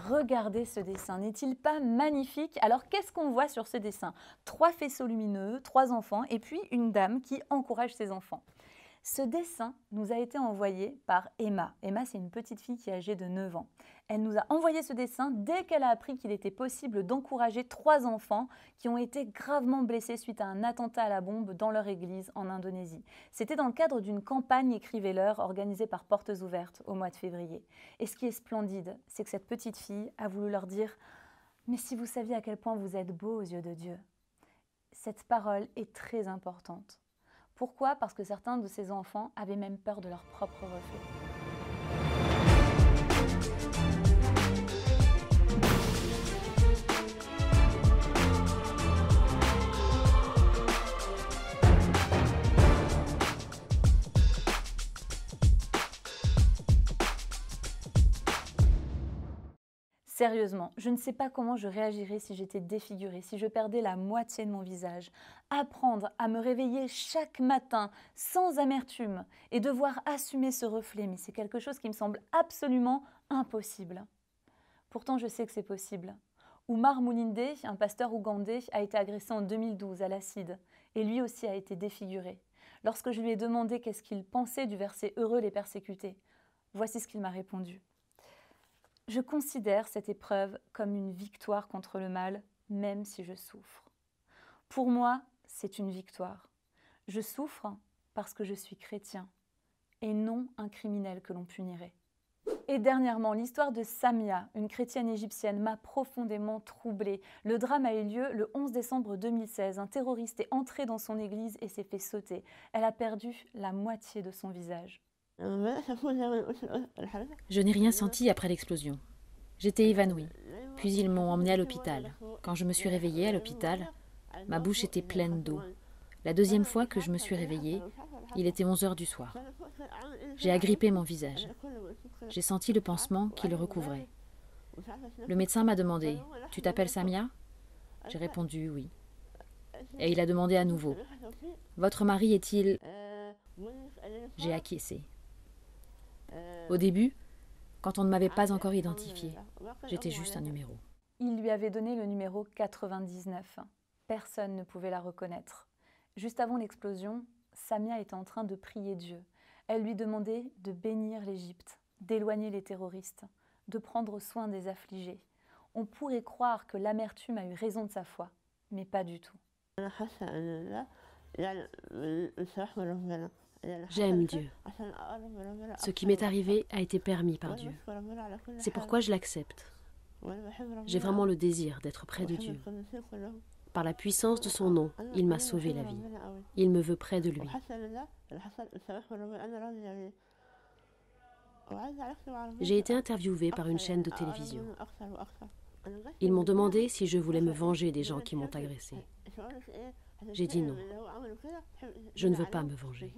Regardez ce dessin, n'est-il pas magnifique? Alors qu'est-ce qu'on voit sur ce dessin? 3 faisceaux lumineux, 3 enfants et puis une dame qui encourage ses enfants. Ce dessin nous a été envoyé par Emma. Emma, c'est une petite fille qui est âgée de 9 ans. Elle nous a envoyé ce dessin dès qu'elle a appris qu'il était possible d'encourager 3 enfants qui ont été gravement blessés suite à un attentat à la bombe dans leur église en Indonésie. C'était dans le cadre d'une campagne Écrivez-leur organisée par Portes Ouvertes au mois de février. Et ce qui est splendide, c'est que cette petite fille a voulu leur dire « Mais si vous saviez à quel point vous êtes beaux aux yeux de Dieu ». Cette parole est très importante. Pourquoi? Parce que certains de ces enfants avaient même peur de leur propre reflet. Sérieusement, je ne sais pas comment je réagirais si j'étais défigurée, si je perdais la moitié de mon visage. Apprendre à me réveiller chaque matin sans amertume et devoir assumer ce reflet, mais c'est quelque chose qui me semble absolument impossible. Pourtant, je sais que c'est possible. Oumar Moulinde, un pasteur ougandais, a été agressé en 2012 à l'acide et lui aussi a été défiguré. Lorsque je lui ai demandé qu'est-ce qu'il pensait du verset « Heureux les persécutés », voici ce qu'il m'a répondu. Je considère cette épreuve comme une victoire contre le mal, même si je souffre. Pour moi, c'est une victoire. Je souffre parce que je suis chrétien et non un criminel que l'on punirait. Et dernièrement, l'histoire de Samia, une chrétienne égyptienne, m'a profondément troublée. Le drame a eu lieu le 11 décembre 2016. Un terroriste est entré dans son église et s'est fait sauter. Elle a perdu la moitié de son visage. Je n'ai rien senti après l'explosion. J'étais évanouie. Puis ils m'ont emmenée à l'hôpital. Quand je me suis réveillée à l'hôpital, ma bouche était pleine d'eau. La deuxième fois que je me suis réveillée, il était 11 heures du soir. J'ai agrippé mon visage. J'ai senti le pansement qui le recouvrait. Le médecin m'a demandé « Tu t'appelles Samia ?» J'ai répondu « Oui ». Et il a demandé à nouveau « Votre mari est-il » J'ai acquiescé. Au début, quand on ne m'avait pas encore identifié, j'étais juste un numéro. Il lui avait donné le numéro 99. Personne ne pouvait la reconnaître. Juste avant l'explosion, Samia était en train de prier Dieu. Elle lui demandait de bénir l'Égypte, d'éloigner les terroristes, de prendre soin des affligés. On pourrait croire que l'amertume a eu raison de sa foi, mais pas du tout. J'aime Dieu. Ce qui m'est arrivé a été permis par Dieu. C'est pourquoi je l'accepte. J'ai vraiment le désir d'être près de Dieu. Par la puissance de son nom, il m'a sauvé la vie. Il me veut près de lui. J'ai été interviewée par une chaîne de télévision. Ils m'ont demandé si je voulais me venger des gens qui m'ont agressée. J'ai dit non. Je ne veux pas me venger.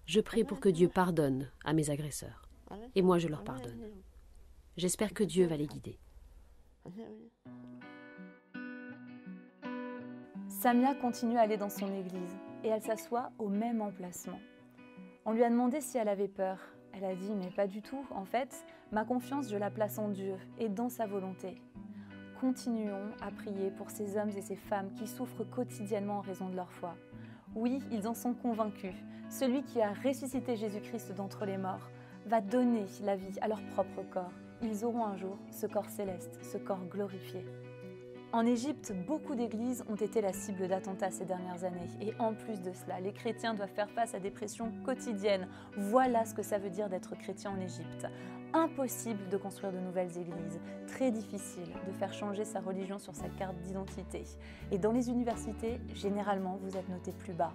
Je prie pour que Dieu pardonne à mes agresseurs. Et moi, je leur pardonne. J'espère que Dieu va les guider. Samia continue à aller dans son église et elle s'assoit au même emplacement. On lui a demandé si elle avait peur. Elle a dit « mais pas du tout. En fait, ma confiance, je la place en Dieu et dans sa volonté. » Continuons à prier pour ces hommes et ces femmes qui souffrent quotidiennement en raison de leur foi. Oui, ils en sont convaincus. Celui qui a ressuscité Jésus-Christ d'entre les morts va donner la vie à leur propre corps. Ils auront un jour ce corps céleste, ce corps glorifié. En Égypte, beaucoup d'églises ont été la cible d'attentats ces dernières années. Et en plus de cela, les chrétiens doivent faire face à des pressions quotidiennes. Voilà ce que ça veut dire d'être chrétien en Égypte. Impossible de construire de nouvelles églises, très difficile de faire changer sa religion sur sa carte d'identité. Et dans les universités, généralement, vous êtes noté plus bas.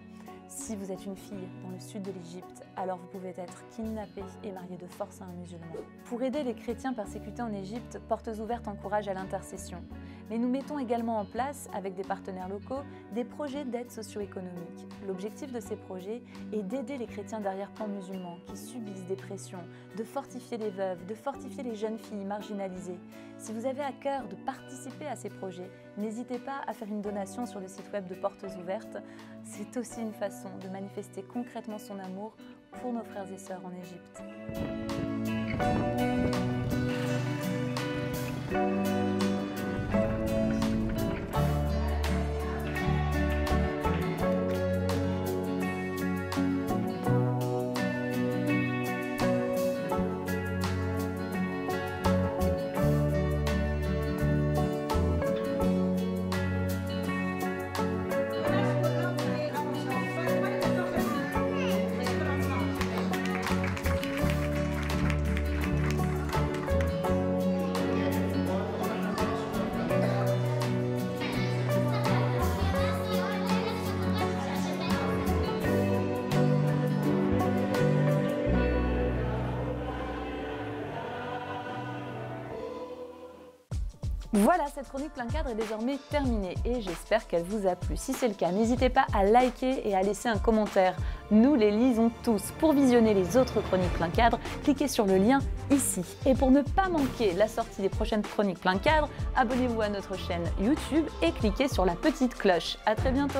Si vous êtes une fille dans le sud de l'Égypte, alors vous pouvez être kidnappée et mariée de force à un musulman. Pour aider les chrétiens persécutés en Égypte, Portes Ouvertes encourage à l'intercession. Mais nous mettons également en place, avec des partenaires locaux, des projets d'aide socio-économique. L'objectif de ces projets est d'aider les chrétiens d'arrière-plan musulmans qui subissent des pressions, de fortifier les veuves, de fortifier les jeunes filles marginalisées. Si vous avez à cœur de participer à ces projets, n'hésitez pas à faire une donation sur le site web de Portes Ouvertes. C'est aussi une façon de manifester concrètement son amour pour nos frères et sœurs en Égypte. Voilà, cette chronique plein cadre est désormais terminée et j'espère qu'elle vous a plu. Si c'est le cas, n'hésitez pas à liker et à laisser un commentaire. Nous les lisons tous. Pour visionner les autres chroniques plein cadre, cliquez sur le lien ici. Et pour ne pas manquer la sortie des prochaines chroniques plein cadre, abonnez-vous à notre chaîne YouTube et cliquez sur la petite cloche. À très bientôt.